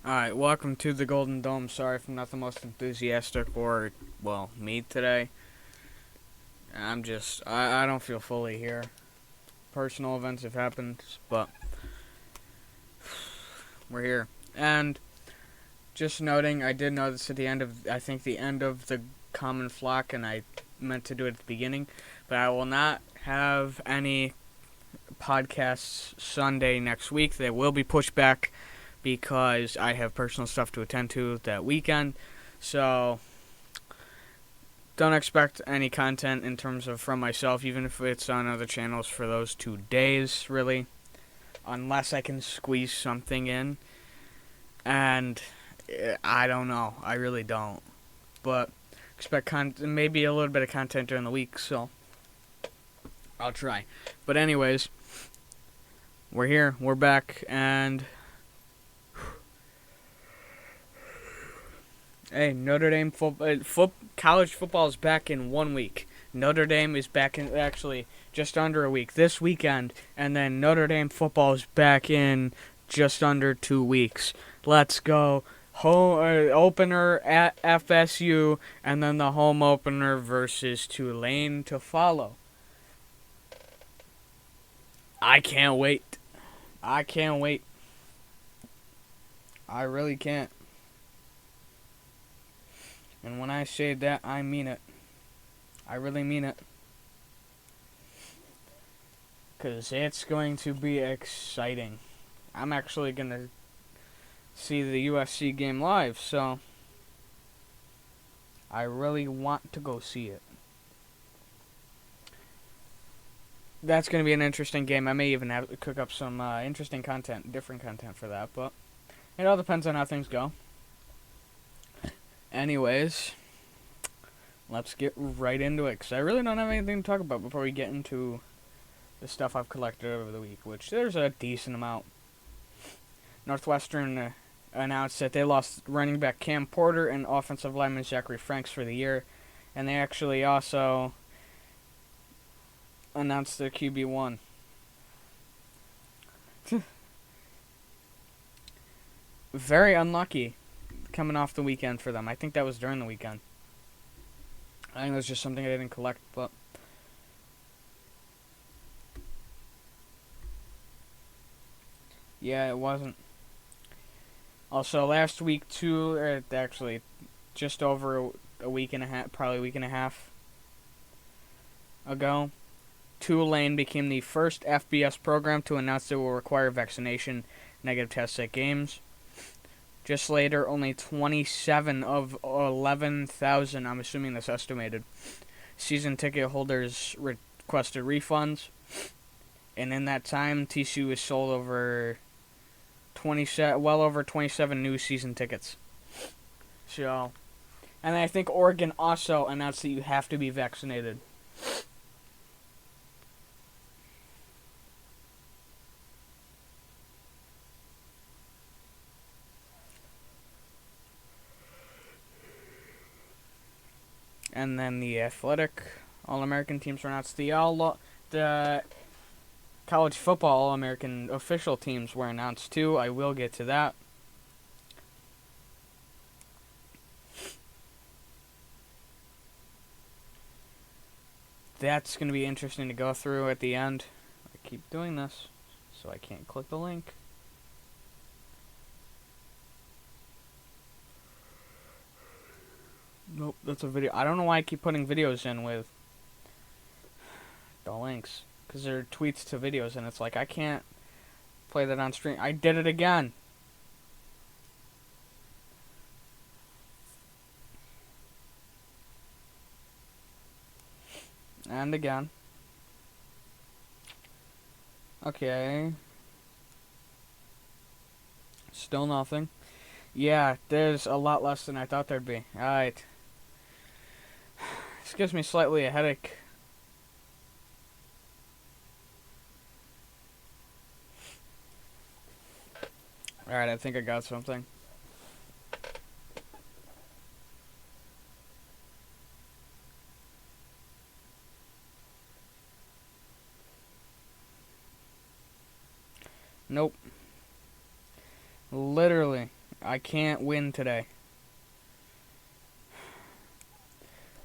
Alright, welcome to the Golden Dome. Sorry if I'm not the most enthusiastic or, me today. I don't feel fully here. Personal events have happened, but we're here. And just noting, I did notice at the end of, I think the end of the common flock, and I meant to do it at the beginning, but I will not have any podcasts Sunday next week. They will be pushed back because I have personal stuff to attend to that weekend. So don't expect any content in terms of from myself, even if it's on other channels for those 2 days, really, unless I can squeeze something in. And I don't know. I really don't. But expect maybe a little bit of content during the week, so I'll try. But anyways, we're here. We're back, and hey, Notre Dame college football is back in 1 week. Notre Dame is back in actually just under a week this weekend, and then Notre Dame football is back in just under 2 weeks. Let's go. Home opener at FSU, and then the home opener versus Tulane to follow. I can't wait. I can't wait. I really can't. And when I say that, I mean it. I really mean it. Because it's going to be exciting. I'm actually going to see the USC game live, so I really want to go see it. That's going to be an interesting game. I may even have to cook up some interesting content, different content for that, but it all depends on how things go. Anyways, let's get right into it, because I really don't have anything to talk about before we get into the stuff I've collected over the week, which there's a decent amount. Northwestern announced that they lost running back Cam Porter and offensive lineman Zachary Franks for the year, and they actually also announced their QB1. Very unlucky coming off the weekend for them. I think that was during the weekend. I think it was just something I didn't collect, but yeah, it wasn't. Also, last week, too, actually, just over a week and a half, probably a week and a half ago, Tulane became the first FBS program to announce they will require vaccination negative tests at games. Just later, only 27 of 11,000, I'm assuming that's estimated, season ticket holders requested refunds. And in that time, TCU has sold well over 27 new season tickets. So, and I think Oregon also announced that you have to be vaccinated. And then the athletic All-American teams were announced. The college football All-American official teams were announced too. I will get to that. That's going to be interesting to go through at the end. I keep doing this, so I can't click the link. Nope, that's a video. I don't know why I keep putting videos in with the links, because they're tweets to videos, and it's like, I can't play that on stream. I did it again. And again. Okay. Still nothing. Yeah, there's a lot less than I thought there'd be. Alright. This gives me slightly a headache. Alright, I think I got something. Nope. Literally. I can't win today.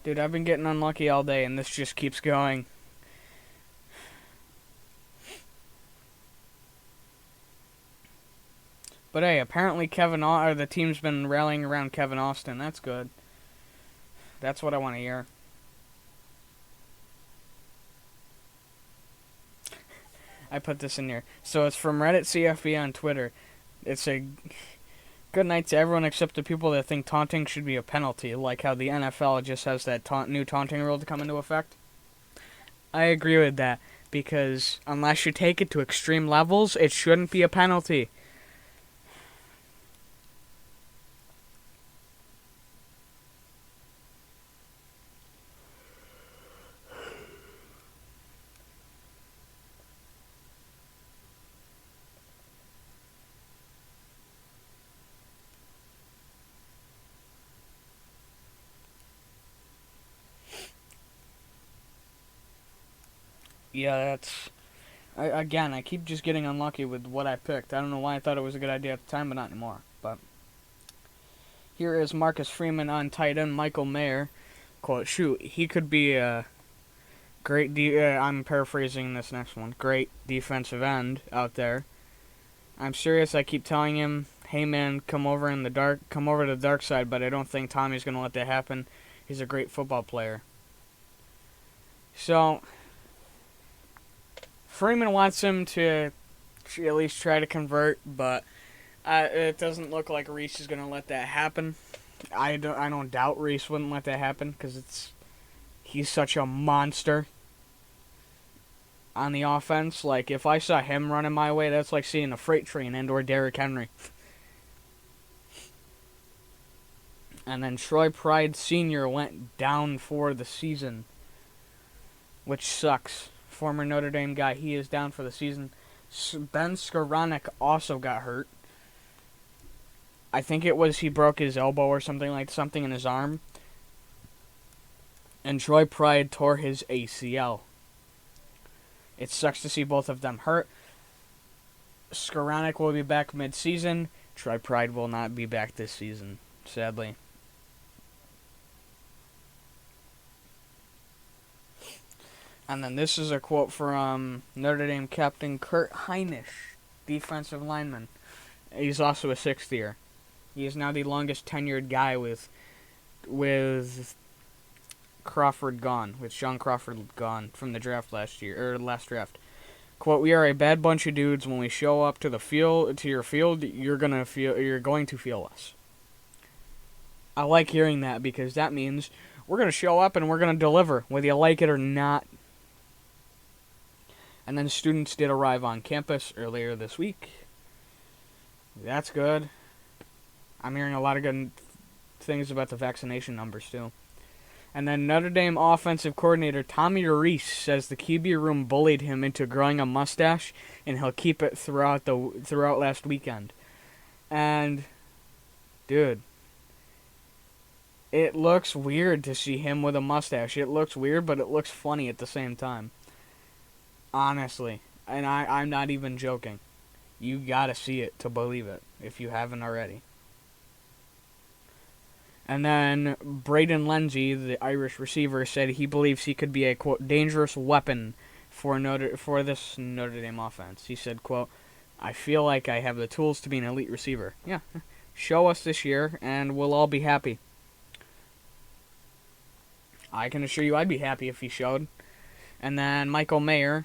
Dude, I've been getting unlucky all day, and this just keeps going. But hey, apparently the team's been rallying around Kevin Austin. That's good. That's what I want to hear. I put this in here. So it's from Reddit CFB on Twitter. It's a good night to everyone except the people that think taunting should be a penalty, like how the NFL just has that new taunting rule to come into effect. I agree with that, because unless you take it to extreme levels, it shouldn't be a penalty. Yeah, I keep just getting unlucky with what I picked. I don't know why I thought it was a good idea at the time, but not anymore. But here is Marcus Freeman on tight end, Michael Mayer. Quote, shoot, he could be a great, I'm paraphrasing this next one, great defensive end out there. I'm serious, I keep telling him, hey man, come over to the dark side, but I don't think Tommy's going to let that happen. He's a great football player. So Freeman wants him to at least try to convert, but it doesn't look like Rees is going to let that happen. I don't doubt Rees wouldn't let that happen, because he's such a monster on the offense. Like, if I saw him running my way, that's like seeing a freight train and/or Derrick Henry. And then Troy Pride Sr. went down for the season, which sucks. Former Notre Dame guy, he is down for the season. Ben Skoranek also got hurt. I think it was he broke his elbow or something in his arm. And Troy Pride tore his ACL. It sucks to see both of them hurt. Skoranek will be back mid-season. Troy Pride will not be back this season, sadly. And then this is a quote from Notre Dame captain Kurt Heinisch, defensive lineman. He's also a sixth year. He is now the longest tenured guy with Crawford gone, with Sean Crawford gone from the draft last draft. Quote, we are a bad bunch of dudes. When we show up to your field, you're going to feel us. I like hearing that, because that means we're going to show up and we're going to deliver, whether you like it or not. And then students did arrive on campus earlier this week. That's good. I'm hearing a lot of good things about the vaccination numbers, too. And then Notre Dame offensive coordinator Tommy Rees says the QB room bullied him into growing a mustache, and he'll keep it throughout last weekend. And, dude, it looks weird to see him with a mustache. It looks weird, but it looks funny at the same time. Honestly. And I'm not even joking. You gotta see it to believe it, if you haven't already. And then Braden Lenzy, the Irish receiver, said he believes he could be a, quote, dangerous weapon for this Notre Dame offense. He said, quote, I feel like I have the tools to be an elite receiver. Yeah, show us this year, and we'll all be happy. I can assure you I'd be happy if he showed. And then Michael Mayer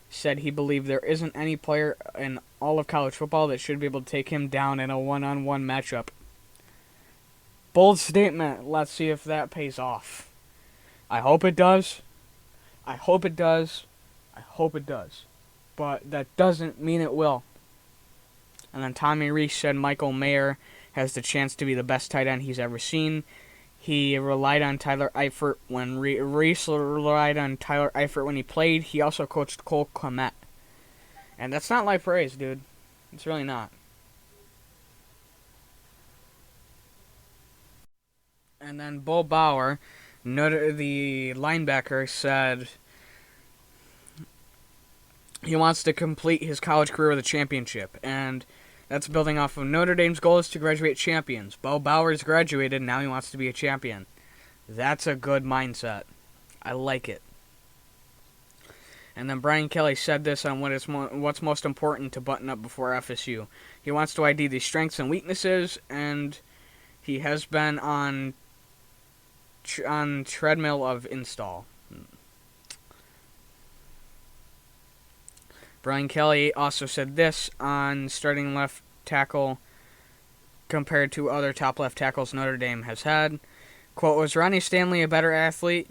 said he believed there isn't any player in all of college football that should be able to take him down in a one-on-one matchup. Bold statement. Let's see if that pays off. I hope it does. I hope it does. I hope it does. But that doesn't mean it will. And then Tommy Rees said Michael Mayer has the chance to be the best tight end he's ever seen. He relied on Tyler Eifert when Rees relied on Tyler Eifert when he played. He also coached Cole Kmet. And that's not light praise, dude. It's really not. And then Bo Bauer, the linebacker, said he wants to complete his college career with a championship. And That's building off of Notre Dame's goal is to graduate champions. Bo Bowers graduated, now he wants to be a champion. That's a good mindset. I like it. And then Brian Kelly said this on what's most important to button up before FSU. He wants to ID the strengths and weaknesses, and he has been on treadmill of install. Brian Kelly also said this on starting left tackle compared to other top left tackles Notre Dame has had. Quote, was Ronnie Stanley a better athlete?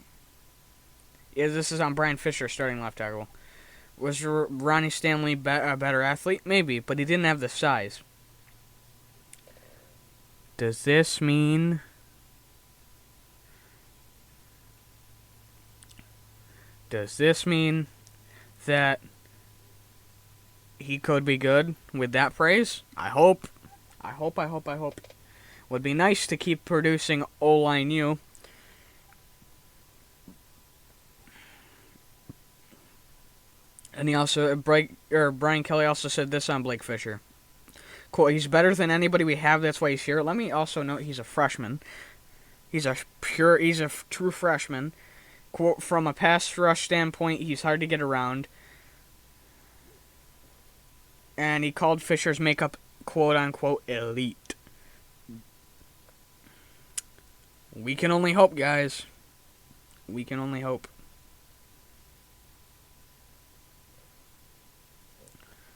Yeah, this is on Brian Fisher, starting left tackle. Was Ronnie Stanley a better athlete? Maybe, but he didn't have the size. Does this mean that he could be good with that praise? I hope. Would be nice to keep producing O-line U. And he also, Brian Kelly also said this on Blake Fisher. Quote, he's better than anybody we have, that's why he's here. Let me also note he's a freshman. He's a true freshman. Quote, from a pass rush standpoint, he's hard to get around. And he called Fisher's makeup, quote-unquote, elite. We can only hope, guys. We can only hope.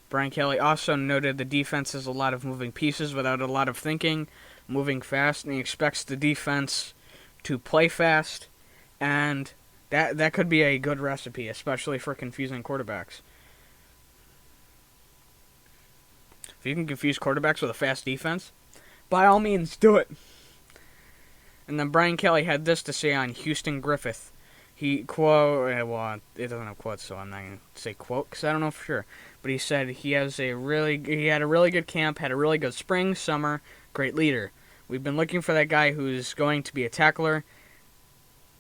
Brian Kelly also noted the defense has a lot of moving pieces without a lot of thinking, moving fast, and he expects the defense to play fast, and that could be a good recipe, especially for confusing quarterbacks. If you can confuse quarterbacks with a fast defense, by all means, do it. And then Brian Kelly had this to say on Houston Griffith. He, quote, well, it doesn't have quotes, so I'm not going to say quote, because I don't know for sure. But he said he had a really good camp, had a really good spring, summer, great leader. We've been looking for that guy who's going to be a tackler.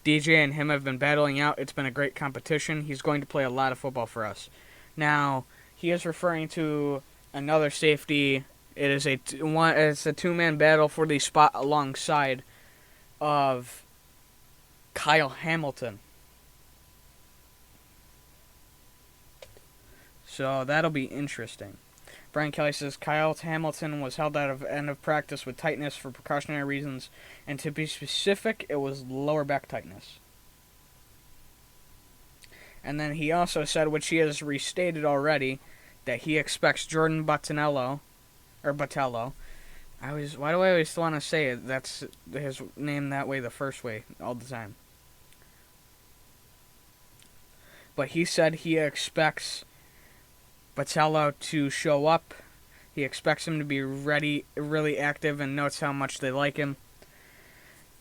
DJ and him have been battling out. It's been a great competition. He's going to play a lot of football for us. Now, he is referring to another safety. It's a two-man battle for the spot alongside of Kyle Hamilton. So that'll be interesting. Brian Kelly says Kyle Hamilton was held out of end of practice with tightness for precautionary reasons, and to be specific, it was lower back tightness. And then he also said, which he has restated already, that he expects Jordan Botello. Why do I always want to say it? That's his name that way, the first way, all the time. But he said he expects Botello to show up. He expects him to be ready, really active, and notes how much they like him.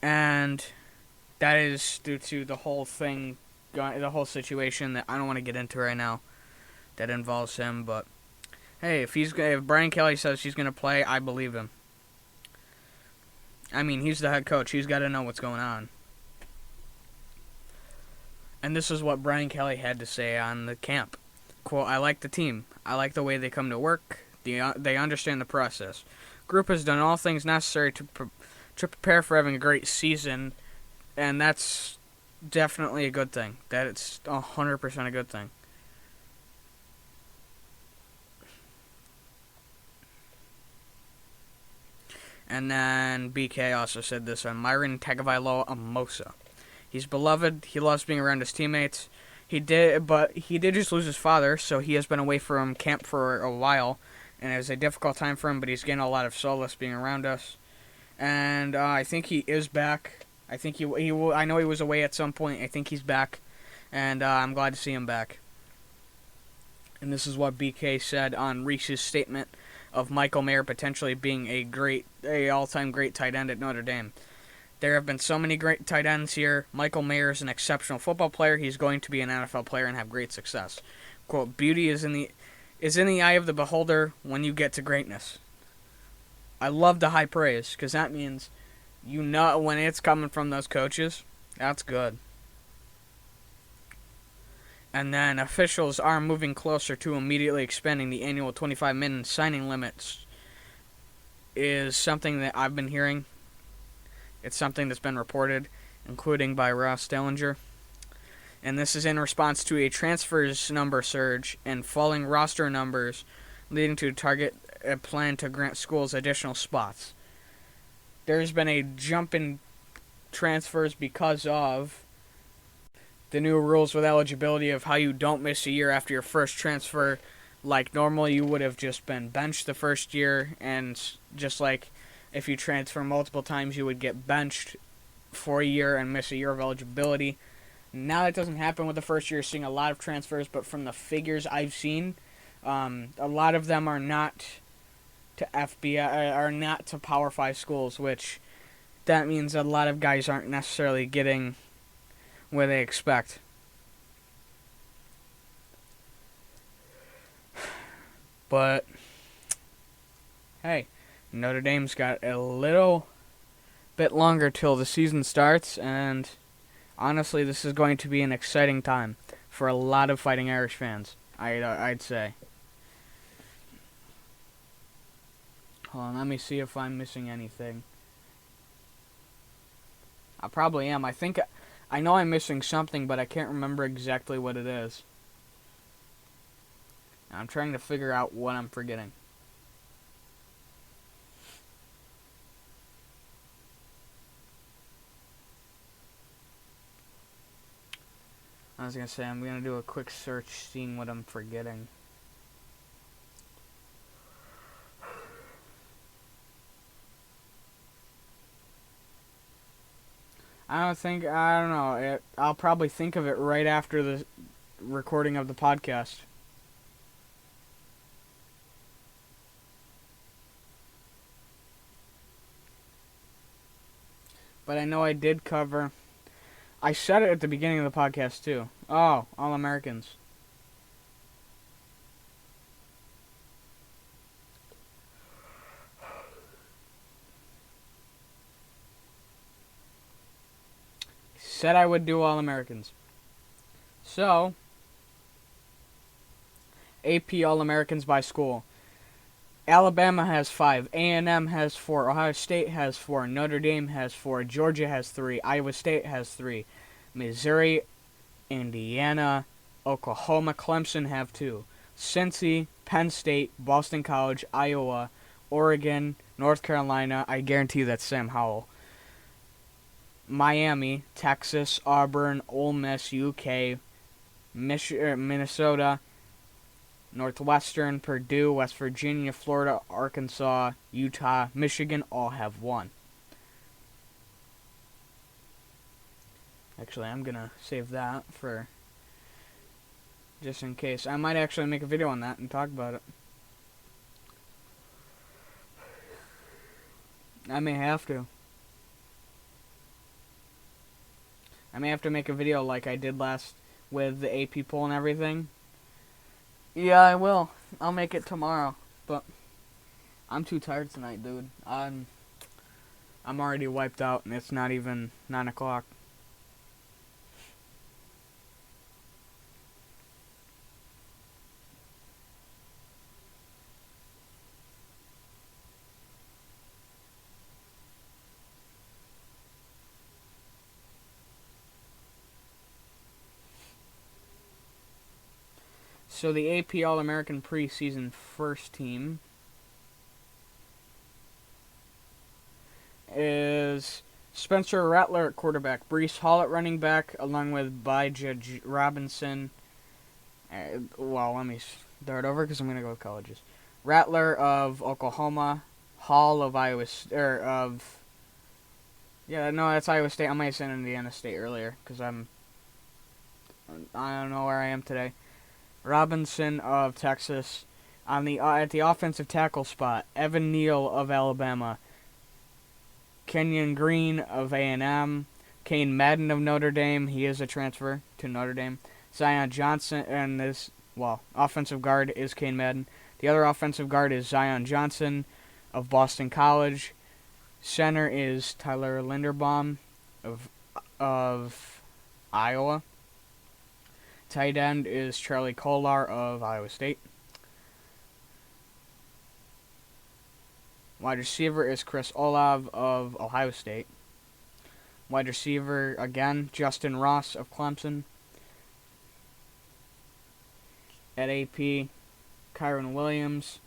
And that is due to the whole thing, the whole situation that I don't want to get into right now that involves him. But hey, if Brian Kelly says he's going to play, I believe him. I mean, he's the head coach. He's got to know what's going on. And this is what Brian Kelly had to say on the camp. Quote, I like the team. I like the way they come to work. They understand the process. Group has done all things necessary to prepare for having a great season, and that's definitely a good thing. That it's 100% a good thing. And then BK also said this on Myron Tagovailoa Amosa. He's beloved. He loves being around his teammates. He did just lose his father, so he has been away from camp for a while, and it was a difficult time for him, but he's getting a lot of solace being around us. And I think he is back. I think I know he was away at some point. I think he's back, and I'm glad to see him back. And this is what BK said on Rees's statement of Michael Mayer potentially being a all-time great tight end at Notre Dame. There have been so many great tight ends here. Michael Mayer is an exceptional football player. He's going to be an NFL player and have great success. Quote, beauty is in the eye of the beholder when you get to greatness. I love the high praise, because that means you know when it's coming from those coaches, that's good. And then officials are moving closer to immediately expanding the annual 25-minute signing limits is something that I've been hearing. It's something that's been reported, including by Ross Dellinger. And this is in response to a transfers number surge and falling roster numbers, leading to a plan to grant schools additional spots. There's been a jump in transfers because of the new rules with eligibility of how you don't miss a year after your first transfer. Like normally you would have just been benched the first year, and just like if you transfer multiple times you would get benched for a year and miss a year of eligibility. Now that doesn't happen with the first year. Seeing a lot of transfers, but from the figures I've seen, a lot of them are not to FBI, are not to Power 5 schools, which that means a lot of guys aren't necessarily getting what they expect. But hey, Notre Dame's got a little bit longer till the season starts, and honestly, this is going to be an exciting time for a lot of Fighting Irish fans, I'd say. Hold on, let me see if I'm missing anything. I probably am. I know I'm missing something, but I can't remember exactly what it is. I'm trying to figure out what I'm forgetting. I was going to say, I'm going to do a quick search seeing what I'm forgetting. I don't know. I'll probably think of it right after the recording of the podcast. But I know I did cover. I said it at the beginning of the podcast too. Oh, All-Americans. Said I would do All-Americans. So, AP All-Americans by school. Alabama has 5, A&M has 4, Ohio State has 4, Notre Dame has 4, Georgia has 3, Iowa State has 3, Missouri, Indiana, Oklahoma, Clemson have 2, Cincy, Penn State, Boston College, Iowa, Oregon, North Carolina, I guarantee that's Sam Howell, Miami, Texas, Auburn, Ole Miss, UK, Minnesota, Northwestern, Purdue, West Virginia, Florida, Arkansas, Utah, Michigan all have 1. Actually, I'm going to save that for just in case. I might actually make a video on that and talk about it. I may have to. I may have to make a video like I did last with the AP poll and everything. Yeah, I will. I'll make it tomorrow. But I'm too tired tonight, dude. I'm already wiped out, and it's not even 9 o'clock. So the AP All-American Preseason first team is Spencer Rattler at quarterback, Breece Hall at running back, along with Bijah Robinson. Well, let me start over because I'm going to go with colleges. Rattler of Oklahoma, Hall of Iowa State, that's Iowa State. I might have said Indiana State earlier because I don't know where I am today. Robinson of Texas. At the offensive tackle spot, Evan Neal of Alabama, Kenyon Green of A&M, Kane Madden of Notre Dame. He is a transfer to Notre Dame. Zion Johnson, and offensive guard is Kane Madden. The other offensive guard is Zion Johnson of Boston College. Center is Tyler Linderbaum of Iowa. Tight end is Charlie Kolar of Iowa State. Wide receiver is Chris Olave of Ohio State. Wide receiver, again, Justin Ross of Clemson. At AP, Kyron Williams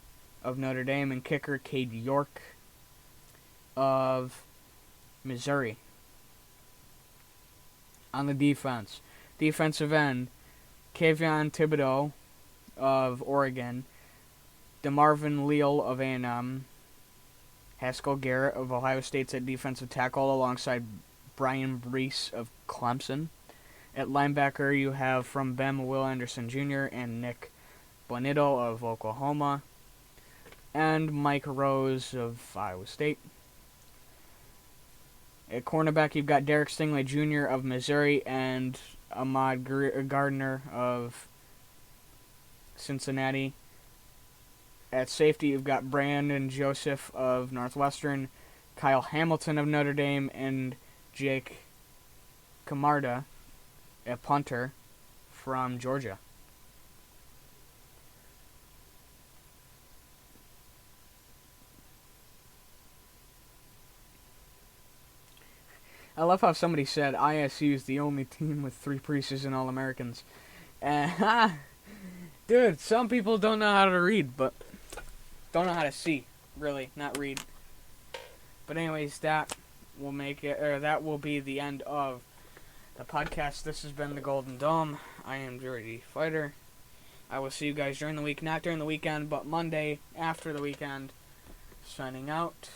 of Notre Dame. And kicker, Cade York of Missouri. On the defense, defensive end, Kayvon Thibodeau of Oregon. DeMarvin Leal of A&M. Haskell Garrett of Ohio State's at defensive tackle alongside Brian Rees of Clemson. At linebacker, you have from Bama Will Anderson Jr. and Nick Bonito of Oklahoma. And Mike Rose of Iowa State. At cornerback, you've got Derek Stingley Jr. of Missouri and Ahmad Gardner of Cincinnati. At safety, you've got Brandon Joseph of Northwestern, Kyle Hamilton of Notre Dame, and Jake Camarda, a punter from Georgia. I love how somebody said ISU is the only team with 3 preseason All-Americans. Dude, some people don't know how to read, but don't know how to see, really, not read. But anyways, that will be the end of the podcast. This has been the Golden Dome. I am Dirty Fighter. I will see you guys during the week, not during the weekend, but Monday after the weekend. Signing out.